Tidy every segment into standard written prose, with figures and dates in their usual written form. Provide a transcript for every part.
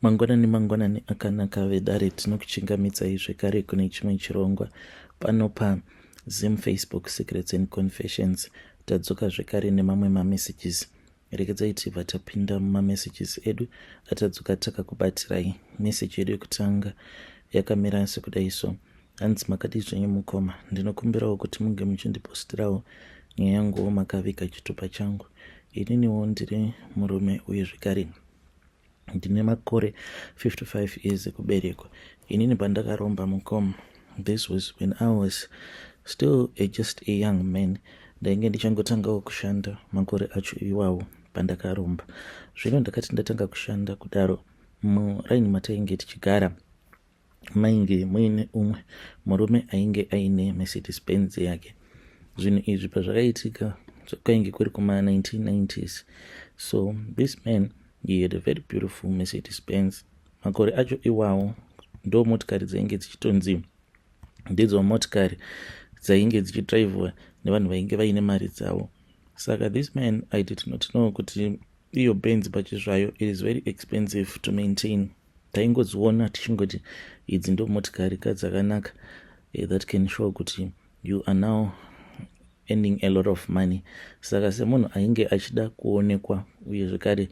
Mangwanani akanaka vedare tinokuchingamidzai zvekare kune chimwe chirongwa pano paZim Facebook Secrets and Confessions. Tadzoka zvekare nemamwe mamessages. Rekedzai tibva tapinda mumamessages edu atadzoka takakubatirai. Message yedu yekutanga yakamira sekudai so: hanzi makadi zvenyu mukoma, ndinokumbirawo kuti munge muchindipostirawo nyaya yanguwo makaviga chitupa changu. Ininiwo ndiri murume uye zvekare ndine makore 55 years ekuberekwa. Inini pandaka Romba Mukoma, this was when I was still just a young man. Ndainge ndichangotangawo kushanda makore acho iwawo pandaka Romba. Zvino ndakati ndatanga kushanda kudaro muraini matainge tichigara mainge muine umwe murume ainge aine Mercedes Benz yake. Zvinhu izvi pazvakaitika zvakainge kuri kuma 1990s. So this man, he had a very beautiful Mercedes Benz. Makore acho iwawo ndo motikari dzainge dzichitonzi ndidzo motikari dzainge dzichidrivwa nevanhu vainge vaine mari dzavo. Saka this man, I did not know kuti iyo Benz pachizvayo it is very expensive to maintain. Taingodziona tichingoti idzi ndo motikari dzakanaka that can show kuti you are now earning a lot of money. Saka semunhu ainge achida kuonekwa uye zvekare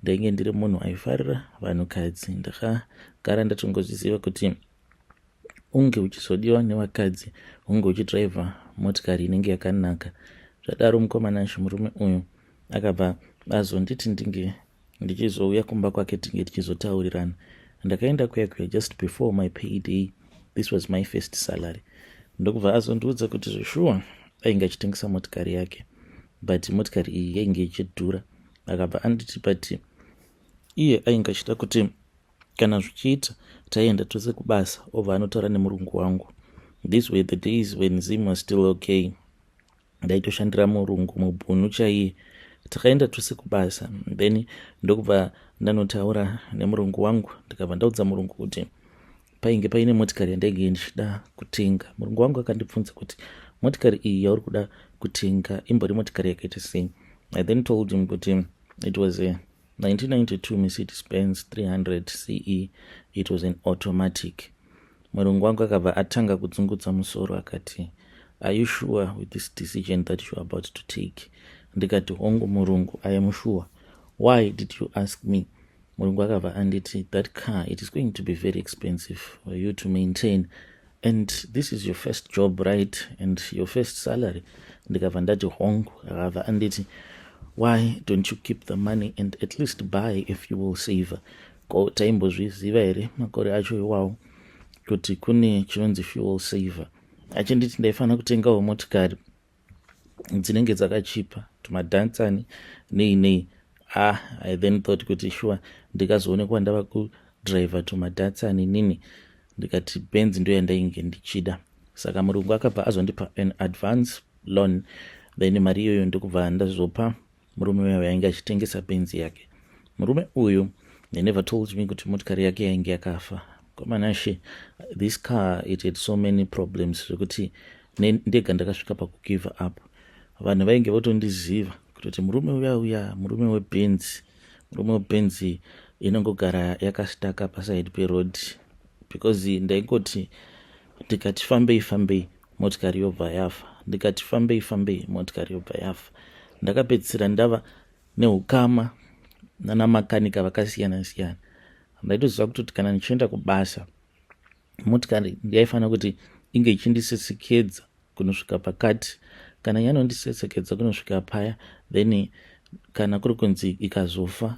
ndainge ndiri munhu aifarira vanhukadzi, ndakagara ndatongozviziva kuti unge uchizodiwa nevakadzi unge uchidrivha motikari inenge yakanaka. Zvadaro mukomana wacho murume uyu akabva azonditi ndinge ndichizouya kumba kwake tinge tichizotaurirana. Ndakaenda kuya just before my payday. This was my first salary. Ndokubva azondiudza kuti zveshuwa ainge achitengesa motikari yake, but motikari iyi yainge ichidhura. Akabva anditi but iye ainge achida kuti kana zvichiita taienda tose kubasa obva anotaura nemurungu wangu. These were the days when Zim was still okay. Ndaitoshandira murungu mubhunu chaiye. Takaenda tose kubasa, then ndokubva ndanotaura nemurungu wangu. Ndikabva ndaudza murungu kuti painge paine motikari yandainge ndichida kutenga. Murungu wangu akandibvunza kuti motikari iyi yauri kuda kutenga imbori motikari yakaita sei. I then told him kuti it was a 1992 Mercedes Benz 300 CE. It was an automatic. Murungu wangu akabva atanga kudzungudza musoro akati, are you sure with this decision that you are about to take? Ndikati hongu murungu, I am sure. Why did you ask me? Murungu akabva anditi, that car, it is going to be very expensive for you to maintain, and this is your first job, right? And your first salary. Ndikabva ndati hongu. Akabva anditi, why don't you keep the money and at least buy if you will save? Ko taimbozviziva here makore acho iwawo kuti kune chinonzi fuel saver. Achinditi ndaifanira kutengawo motikari dzinenge dzakachipa, tumadhansani nei. I then thought kuti sure ndikazoonekwa ndava kudriver tumadhansani nini, ndikati Benz ndo yandainge ndichida. Saka murungu akabva azondipa an advance loan, then mari iyoyo ndokubva ndazopa murume uyo yainge achitengesa Benz yake. Murume uyu, they never told me kuti motikari yake yainge yakafa. Komanashe, this car, it had so many problems zvekuti ndega ndakasvika pakugive up. Vanhu vainge votondiziva kuti murume uya murume weBenz, murume weBenz inongogara yakastaka paside peroad, because ndaingoti ndikati fambei motikari yobva yafa, ndikati fambei motikari yobva yafa. Ndakapedzisira ndava nehukama nana makanika vakasiyana. Ndaitoziva kuti kana nichienda kubasa motikari ndaifanira kuti inge ichindisesekedza kunosvika pakati. Kana yanondisesekedza kunosvika paya, then kana kuri kunzi ikazofa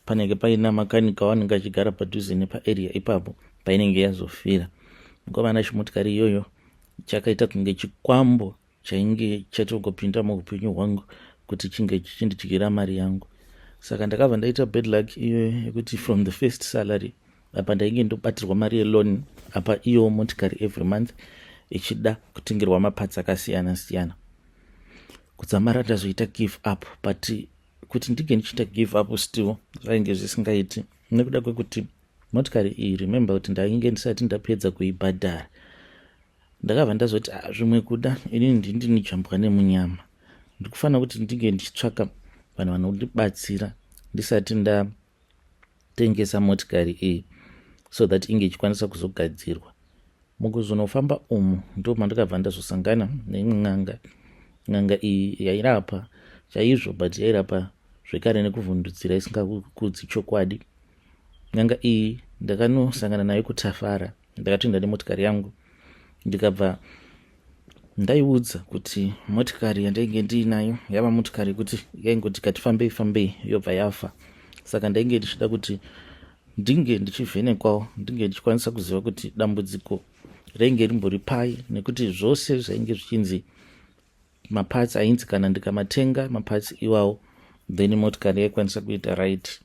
panenge paina makanika wanenge achigara padhuze nepaarea ipapo painenge yazofira. Mukomana chimotikari iyoyo chakaita kunge chikwambo chainge chatongopinda muupenyu hwangu kuti chinge chichindityira mari yangu. Saka ndakabva ndaita bad luck iyo yekuti from the first salary apa ndainge ndobatirwa mari yeloan apa iyo motikari every month ichida kutengerwa maparts akasiyana. Kudzamara ndazoita give up, but kuti ndinge ndichiita give up still zvainge zvisingaiti nekuda kwekuti motikari iyi, remember kuti ndainge ndisati ndapedza kuibhadhara. Ndakabva ndazoti zvimwe kuda inini ndinijambwa nemunyama, ndikufanira kuti ndinge ndichitsvaka vanhu vanondibatsira ndisati kutengesa motikari iyi so that inge ichikwanisa kuzogadzirwa. Mukuzonofamba umu ndo mandakabva ndazosangana neimwe n'anga iyi yairapa chaizvo, but yairapa zvekare nekuvhundutsira isingakudzi chokwadi. N'anga iyi ndakanosangana nayo kutafara, ndakatoenda nemotikari yangu ndikabva ndaiudza kuti motikari yandainge ndiinayo yava motikari kuti yaingoti kati fambei yobva yafa. Saka ndainge ndichida kuti ndinge ndichivhenekwawo, ndinge ndichikwanisa kuziva kuti dambudziko rainge rimbori pai, nekuti zvose zvainge zvichinzi mapatsi ainzi kana ndikamatenga mapatsi iwawo then motikari yaikwanisa kuita right.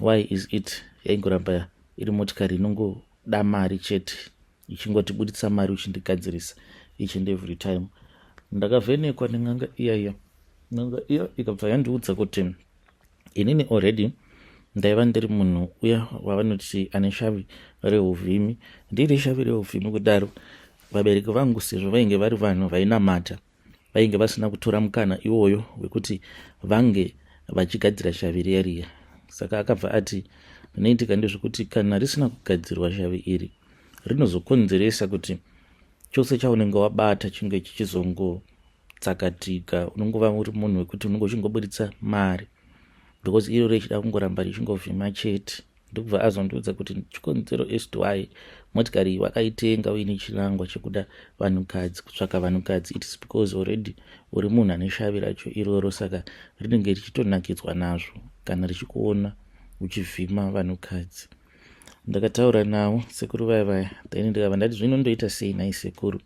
Why is it yaingoramba iri motikari inongoda mari chete, ichingotibuditsa mari uchindigadzirisa each and every time. Ndakavhenekwa nen'anga iyaya. N'anga iya ikabva yandiudza kuti inini already ndaiva ndiri munhu uya wavanoti ane shavi reuvhimi. Ndiri shavi reuvhimi kudaro vabereki vangu sezvo vainge vari vanhu vainamata, vainge vasina kutora mukana iwoyo wekuti vange vachigadzira shavi riya. Saka akabva ati zvinoitika ndezvekuti kana risina kugadzirwa shavi iri rinozokonzeresa kuti chose chaunenge wabata chinge chichizongotsakatika. Unongova uri munhu wekuti unenge uchingobuditsa mari because iro richida kungoramba richingovhima chete. Ndokubva azondiudza kuti chikonzero as to why motikari iyi wakaitenga uine chirangwa chekuda vanhukadzi, kutsvaka vanhukadzi. It is because already uri munhu ane shavi racho iroro, saka rinenge richitonakidzwa nazvo kana richikuona uchivhima vanhukadzi. Ndakataura navo sekuru vaya then ndikabva ndati zvinondoita sei nai sekuru.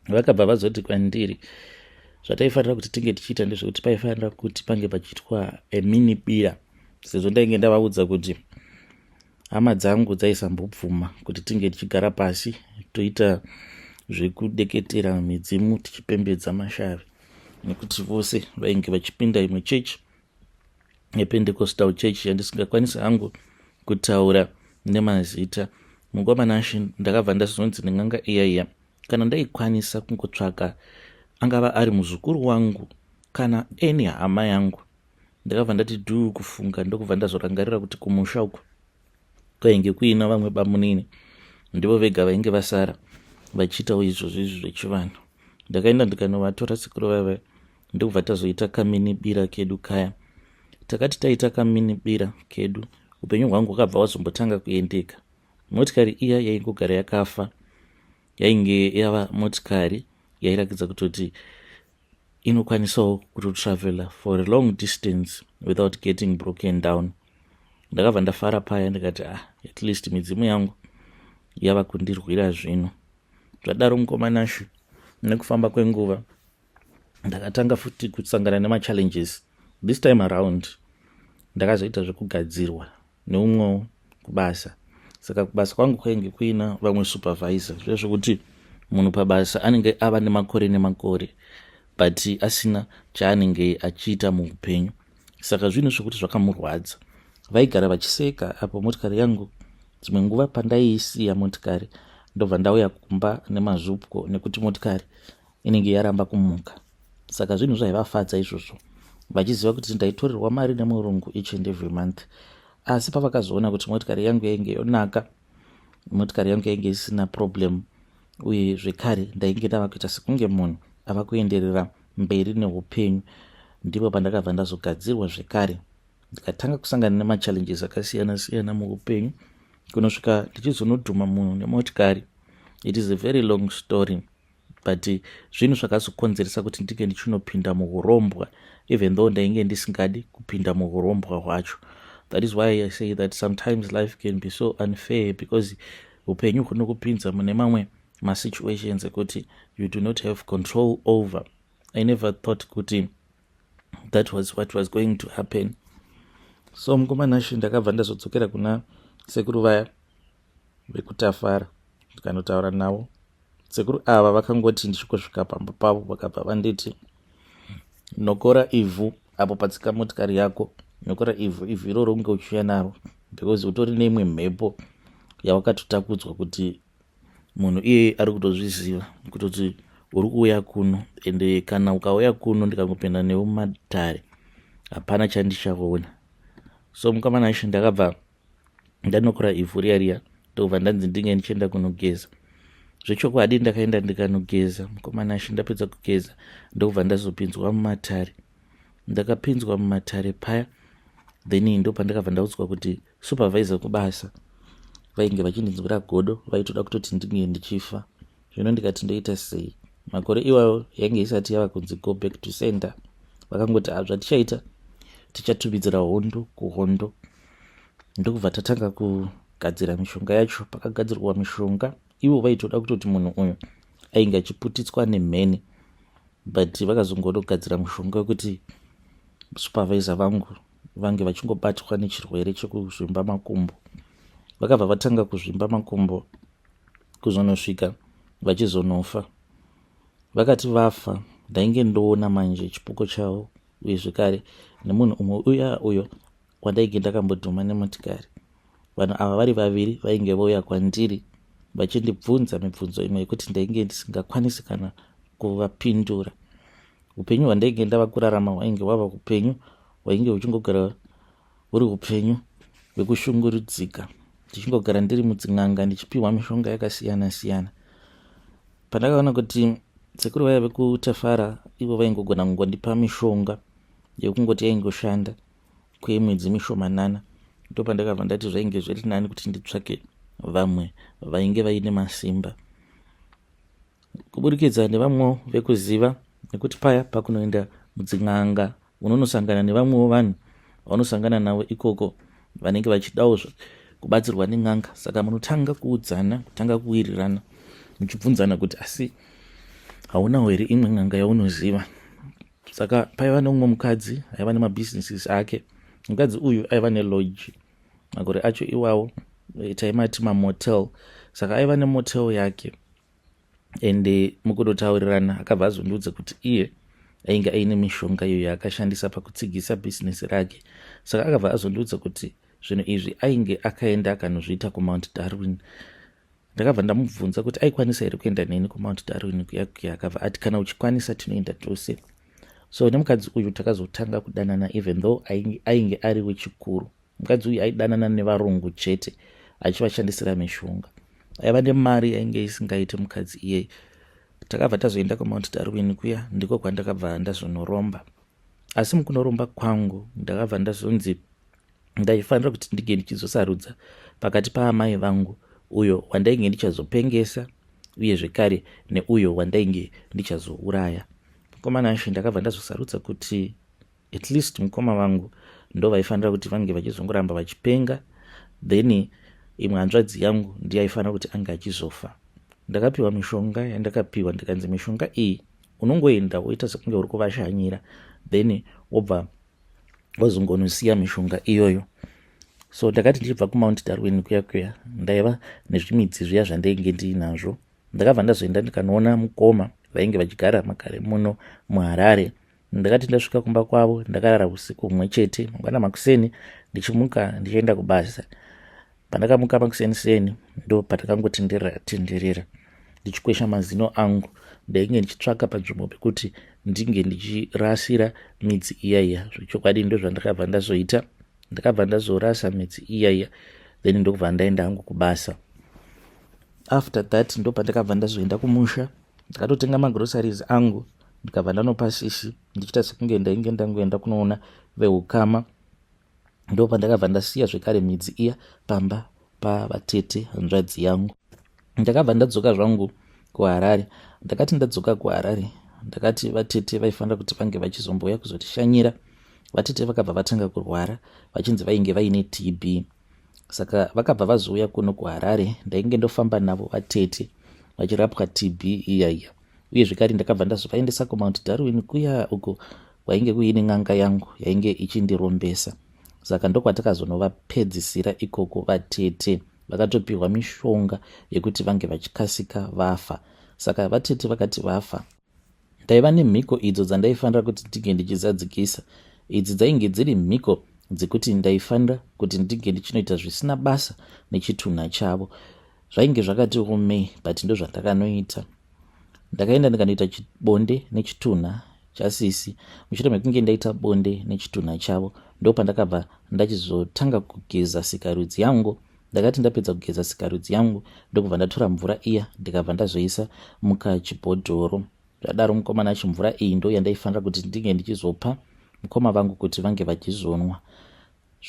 Vakabva vazoti kwandiri zvataifanira kuti tinge tichiita ndezvekuti paifanira kuti pange pachitwa emini bira, sezvo ndainge ndavaudza kuti hama dzangu dzaisambobvuma kuti tinge tichigara pasi toita zvekudeketera midzimu tichipembedza mashavi, nekuti vose vainge vachipinda imwe chechi yePentecostal church yandisingakwanisi hangu kutaura nemazita. Munguva manashe ndakabva ndazonzi nen'anga iyaya kana ndaikwanisa kungotsvaka angava ari muzukuru wangu kana eni hama yangu, ndakabva ndati dhuu kufunga. Ndokubva ndazorangarira kuti kumusha uko kwainge kuina vamwe bamunini, ndivo vega vainge vasara vachiitawo izvozvo zvechivanhu. Ndakaenda ndikanovatora sekuru vava, ndokubva tazoita kamini bira kedu kaya. Takati taita kamini bira kedu, upenyu hwangu hwakabva hwazombotanga kuendeka. Motikari iya yaingogara yakafa, yainge yava motikari yairakidza kutoti inokwanisawo kutotravela for a long distance without getting broken down. Ndakabva ndafara paya ndikati at least midzimu yangu yava kundirwira zvino. Zvadaro mukomanashu nekufamba kwenguva ndakatanga futi kusangana nema-challenges. This time around ndakazoita zvekugadzirwa neumwewo kubasa. Saka kubasa kwangu kwainge kuina vamwe supervisor, zvezvokuti munhu pabasa anenge ava nemakore but asina chaanenge achiita muupenyu. Saka zvinhu zvokuti zvakamurwadza. Vaigara vachiseka apo motikari yangu dzimwe nguva pandaiisiya motikari ndobva ndauya kumba nemazvupko nekuti motikari inenge yaramba kumuka. Saka zvinhu zvaivafadza izvozvo, vachiziva kuti ndaitorerwa mari nemurungu each and every month. Asi pavakazoona kuti motikari yangu yainge yonaka, motikari yangu yainge isina problem, uye zvekare ndainge ndava kuita sekunge munhu ava kuenderera mberi neupenyu, ndipo pandakabva ndazogadzirwa zvekare. Ndikatanga kusangana nema-challenges akasiyana siyana muupenyu kunosvika ndichizonodhuma munhu nemotikari. It is a very long story, but zvinhu zvakazokonzeresa kuti ndinge ndichinopinda muurombwa even though ndainge ndisingadi kupinda muurombwa hwacho. That is why I say that sometimes life can be so unfair, because upenyu hunokupinza mune mamwe ma-situations ekuti you do not have control over. I never thought kuti that was what was going to happen. So mukomanashi ndakabva ndazodzokera kuna sekuru vaya vekutafara ndikanotaura navo. Sekuru ava vakangoti ndichikosvika pamba pavo vakabva vanditi nokora ivhu apo patsika motikari yako, nokora ivhu iroro unge uchiuya naro, because utori neimwe mhepo yawakatotakudzwa kuti munhu iye ari kutozviziva kutoti uri kuuya kuno, ende kana ukauya kuno ndikangopinda newe mumadhare hapana chandichavoona. So mukamanashi ndakabva ndanokora ivhu riya ndobva ndanzi ndinge ndichienda kunogeza. Zvechokwadi ndakaenda ndikanogeza mukomana ashe. Ndapedza kugeza ndobva ndazopinzwa mumatare. Ndakapinzwa mumatare paya, then ndopandakabva ndaudzwa kuti supervisor kubasa vainge vachindinzwira godo, vaitoda kutoti ndinge ndichifa. Zvino ndikati ndoita sei? Makore iwayo yange isati yava kunzi go back to center. Vakangoti zvatichaita tichatumidzira hondo kuhondo. Ndokubva tatanga kugadzira mishonga yacho. Pakagadzirwa mishonga, ivo vaitoda kutoti munhu uyu ainge achiputitswa nemheni, but vakazongodogadzira mushonga wekuti supervisor vangu vange vachingobatwa nechirwere chekuzvimba makumbo. Vakabva vatanga kuzvimba makumbo kuzonosvika vachizonofa. Vakati vafa, ndainge ndoona manje chipuko chavo, uye zvekare nemunhu umwe uyo wandainge ndakambodhuma nemotikari. Vanhu ava vari vaviri vainge vauya kwandiri vachindibvunza mibvunzo imwe yekuti ndainge ndisingakwanisi kana kuvapindura. Upenyu hwandainge ndava kurarama hwainge hwava upenyu hwainge huchingogara huri upenyu hwekushungurudzika, ndichingogara ndiri mudzin'anga ndichipiwa mishonga yakasiyana siyana. Pandakaona kuti sekuru vaya vekutafara ivo vaingogona kungondipa mishonga yekungoti yaingoshanda kwemwedzi mishomanana, ndopandakabva ndati zvainge zviri nani kuti nditsvake vamwe vainge vaine masimba, kuburikidza nevamwewo vekuziva. Nekuti paya pakunoenda mudzin'anga unonosangana nevamwewo vanhu vaunosangana navo ikoko vanenge vachidawo kubatsirwa nen'anga. Saka munotanga kuudzana, kutanga kuwirirana, muchibvunzana kuti asi haunawo here imwe n'anga yaunoziva. Saka paiva neumwe mukadzi aiva nemabhizinesis ake. Mukadzi uyu aiva nelodge, makore acho iwawo taimati mamotel. Saka aiva nemotel yake, ende mukutotaurirana akabva azondiudza kuti iye ainge aine mishonga iyo yaakashandisa pakutsigisa bhizinesi rake. Saka akabva azondiudza kuti zvinhu izvi ainge akaenda akanozviita kuMount Darwin. Ndakabva ndamubvunza kuti aikwanisa here kuenda neni kuMount Darwin kuya. Akabva ati kana uchikwanisa tinoenda tose. So nemukadzi uyu takazotanga kudanana, even though ainge ari wechikuru. Mukadzi uyu aidanana nevarungu chete achivashandisira mishonga. Aiva nemari ainge isingaite mukadzi iyeye. Takabva tazoenda kuMount Darwin kuya, ndiko kwandakabva ndazonoromba. Asi mukunoromba kwangu ndakabva ndazonzi ndaifanira kuti ndige ndichizosarudza pakati paamai vangu uyo wandainge ndichazopengesa uye zvekare neuyo wandainge ndichazouraya. Mukomana ashe ndakabva ndazosarudza kuti at least mukoma vangu ndo vaifanira kuti vange vachizongoramba vachipenga, then imwe hanzvadzi yangu ndiye aifanira kuti anga achizofa. Ndakapiwa mishonga yandakapiwa, ndikanzi mishonga iyi unongoenda woita sekunge uri kuvashanyira, then wobva wazongonosiya mishonga iyoyo. So ndakati ndichibva kuMount Darwin kuya ndaiva nezvimidzi zviya zvandainge ndiinazvo. Ndakabva ndazoenda ndikanoona mukoma vainge vachigara makare muno muHarare. Ndakati ndasvika kumba kwavo ndakarara usiku humwe chete. Mangwana makuseni ndichimuka ndichienda kubasa. Pandakamuka makuseni ndo patakangotenderera ndichikwesha mazino angu. Ndainge ndichitsvaka panzvimbo pekuti ndinge ndichirasira midzi iyaiya. Zvechokwadi ndo zvandakabva ndazoita. Ndakabva ndazorasa midzi iyaiya, then ndokubva ndaenda hangu kubasa. After that ndo pandakabva ndazoenda kumusha, ndakatotenga magroceries angu, ndikabva ndanopa sisi ndichita sekunge ndainge ndangoenda kunoona veukama. Ndo pandakabva ndasiya zvekare midzi iya pamba pavatete hanzvadzi yangu. Ndakabva ndadzoka zvangu kuHarare. Ndakati ndadzoka kuHarare ndakati vatete vaifanira kuti vange vachizombouya kuzotishanyira. Vatete vakabva vatanga kurwara vachinzi vainge vaine TB. Saka vakabva vazouya kuno kuHarare. Ndainge ndofamba navo vatete vachirapwa TB iyaiya. Uye zvekare ndakabva ndazovaendesa kuMount Darwin kuya uko kwainge kuine n'anga yangu yainge ichindirombesa. Saka ndokwatakazonopedzisira ikoko vatete vakatopihwa mishonga yekuti vange vachikasika vafa. Saka vatete vakati vafa, ndaiva nemhiko idzo dzandaifanira kuti ndige ndichizadzikisa. Idzi dzainge dziri mhiko dzekuti ndaifanira kuti ndige ndichinoita zvisina basa nechitunha chavo. Zvainge zvakati umei, but ndo zvandakanoita. Ndakaenda ndikanoita bonde nechitunha chasisi. Mushure mekunge ndaita bonde nechitunha chavo ndo pandakabva ndachizotanga kugeza sikarudzi yangu Ndakati ndapedza kugeza sikarudzi yangu ndokubva ndatora mvura iya ndikabva ndazoisa mukachibhodhoro. Zvadaro mukomana acho mvura iyi ndo yandaifanira kuti ndinge ndichizopa mukoma vangu kuti vange vachizonwa.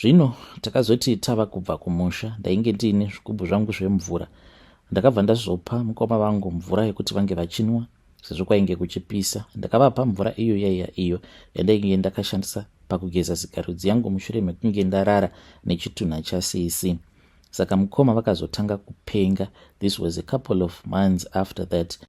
Zvino takazoti tava kubva kumusha, ndainge ndiine zvigubhu zvangu zvemvura. Ndakabva ndazopa mukoma vangu mvura yekuti vange vachinwa sezvo kwainge kuchipisa. Ndakavapa mvura iyo iyo yandainge ndakashandisa pakugeza sikarudzi yangu mushure mekunge ndarara nechitunha chasisi. Saka mukoma vakazotanga kupenga. This was a couple of months after that.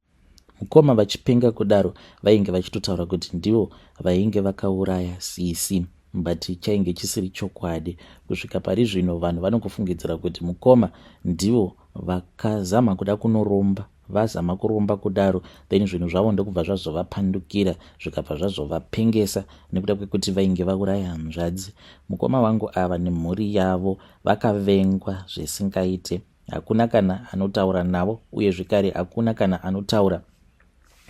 Mukoma vachipenga kudaro vainge vachitotaura kuti ndivo vainge vakauraya sisi, but chainge chisiri chokwadi. Kusvika pari zvino vanhu vanongofungidzira kuti mukoma ndivo vakazama kuda kunoromba, vazama kuromba kudaro, then zvinhu zvavo ndokubva zvazovapandukira zvikabva zvazovapengesa nekuda kwekuti vainge vauraya hanzvadzi. Mukoma vangu ava nemhuri yavo vakavengwa zvisingaite. Hakuna kana anotaura navo, uye zvekare hakuna kana anotaura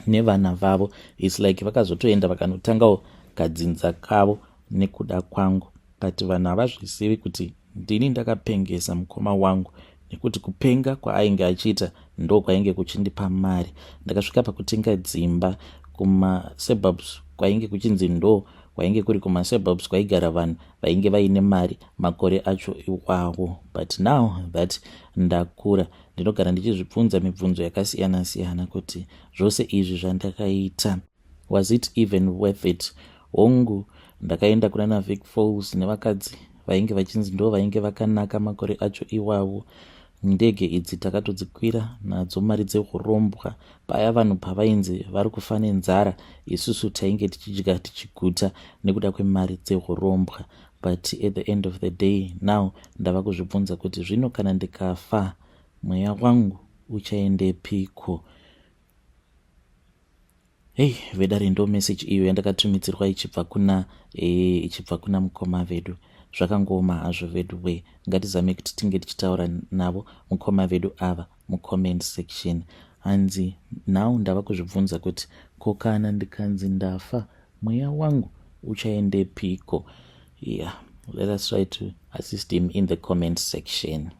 nevana vavo. It's like vakazotoenda vakanotangawo kadzinza kavo nekuda kwangu. But vanhu havazvisivi kuti ndini ndakapengesa mukoma wangu, nekuti kupenga kwaainge achiita ndo kwainge kuchindipa mari. Ndakasvika pakutenga dzimba kumasuburbs kwainge kuchinzi ndo kwainge kuri kumasuburbs kwaigara vanhu vainge vaine mari makore acho iwawo. But now that ndakura ndinogara ndichizvibvunza mibvunzo yakasiyana siyana kuti zvose izvi zvandakaita, was it even worth it? Hongu ndakaenda kuna naVic Falls nevakadzi vainge vachinzi ndo vainge vakanaka makore acho iwawo. Ndege idzi takatodzikwira nadzo mari dzehurombwa. Paya vanhu pavainzi vari kufa nenzara, isusu tainge tichidya tichiguta nekuda kwemari dzehurombwa. But at the end of the day now ndava kuzvibvunza kuti zvino kana ndikafa mweya wangu uchaendepiko? Hey, vedari ndo message iyo yandakatumidzirwa ichibva kuna mukoma vedu. Zvakangoma hazvo vedu we, ngatizame kuti tinge tichitaura navo mukoma vedu ava mucomment section. Hanzi now ndava kuzvibvunza kuti ko kana ndikanzi ndafa mweya wangu uchaendepiko? Yeah, let us try to assist him in the comment section.